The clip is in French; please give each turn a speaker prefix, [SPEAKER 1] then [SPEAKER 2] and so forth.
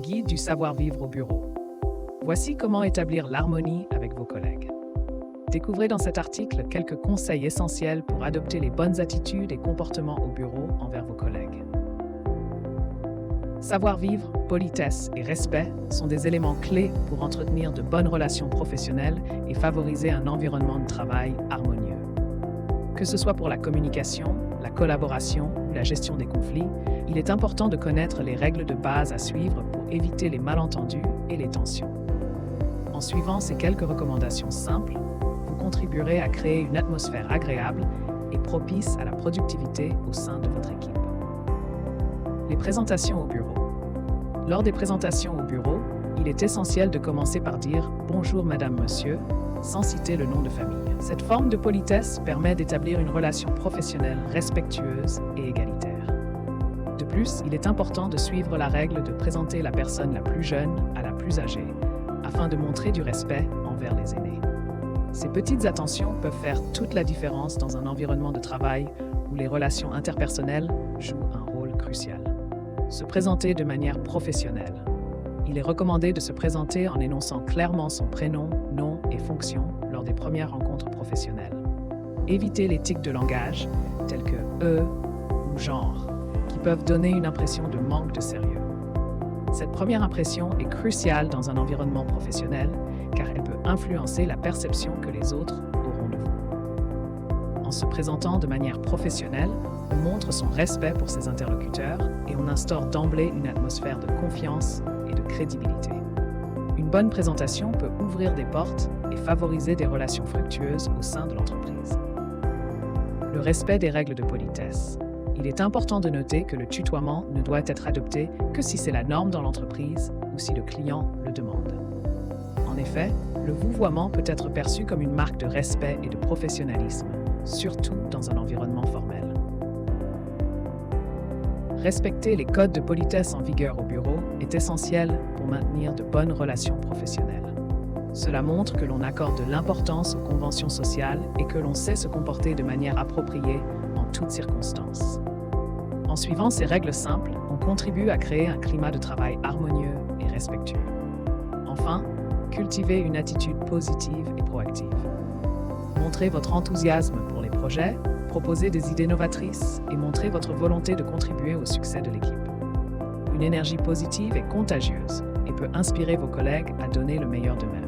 [SPEAKER 1] Guide du savoir-vivre au bureau. Voici comment établir l'harmonie avec vos collègues. Découvrez dans cet article quelques conseils essentiels pour adopter les bonnes attitudes et comportements au bureau envers vos collègues. Savoir-vivre, politesse et respect sont des éléments clés pour entretenir de bonnes relations professionnelles et favoriser un environnement de travail harmonieux. Que ce soit pour la communication, la collaboration ou la gestion des conflits, il est important de connaître les règles de base à suivre pour éviter les malentendus et les tensions. En suivant ces quelques recommandations simples, vous contribuerez à créer une atmosphère agréable et propice à la productivité au sein de votre équipe. Les présentations au bureau. Lors des présentations au bureau, il est essentiel de commencer par dire « Bonjour Madame, Monsieur » sans citer le nom de famille. Cette forme de politesse permet d'établir une relation professionnelle respectueuse et égalitaire. De plus, il est important de suivre la règle de présenter la personne la plus jeune à la plus âgée, afin de montrer du respect envers les aînés. Ces petites attentions peuvent faire toute la différence dans un environnement de travail où les relations interpersonnelles jouent un rôle crucial. Se présenter de manière professionnelle. Il est recommandé de se présenter en énonçant clairement son prénom, nom et fonction lors des premières rencontres professionnelles. Évitez les tics de langage, tels que « ou « genre », qui peuvent donner une impression de manque de sérieux. Cette première impression est cruciale dans un environnement professionnel, car elle peut influencer la perception que les autres auront de vous. En se présentant de manière professionnelle, on montre son respect pour ses interlocuteurs et on instaure d'emblée une atmosphère de confiance et de crédibilité. Une bonne présentation peut ouvrir des portes et favoriser des relations fructueuses au sein de l'entreprise. Le respect des règles de politesse. Il est important de noter que le tutoiement ne doit être adopté que si c'est la norme dans l'entreprise ou si le client le demande. En effet, le vouvoiement peut être perçu comme une marque de respect et de professionnalisme, surtout dans un environnement formel. Respecter les codes de politesse en vigueur au bureau est essentiel pour maintenir de bonnes relations professionnelles. Cela montre que l'on accorde de l'importance aux conventions sociales et que l'on sait se comporter de manière appropriée en toutes circonstances. En suivant ces règles simples, on contribue à créer un climat de travail harmonieux et respectueux. Enfin, cultivez une attitude positive et proactive. Montrez votre enthousiasme pour les projets, proposez des idées novatrices et montrez votre volonté de contribuer au succès de l'équipe. Une énergie positive est contagieuse et peut inspirer vos collègues à donner le meilleur d'eux-mêmes.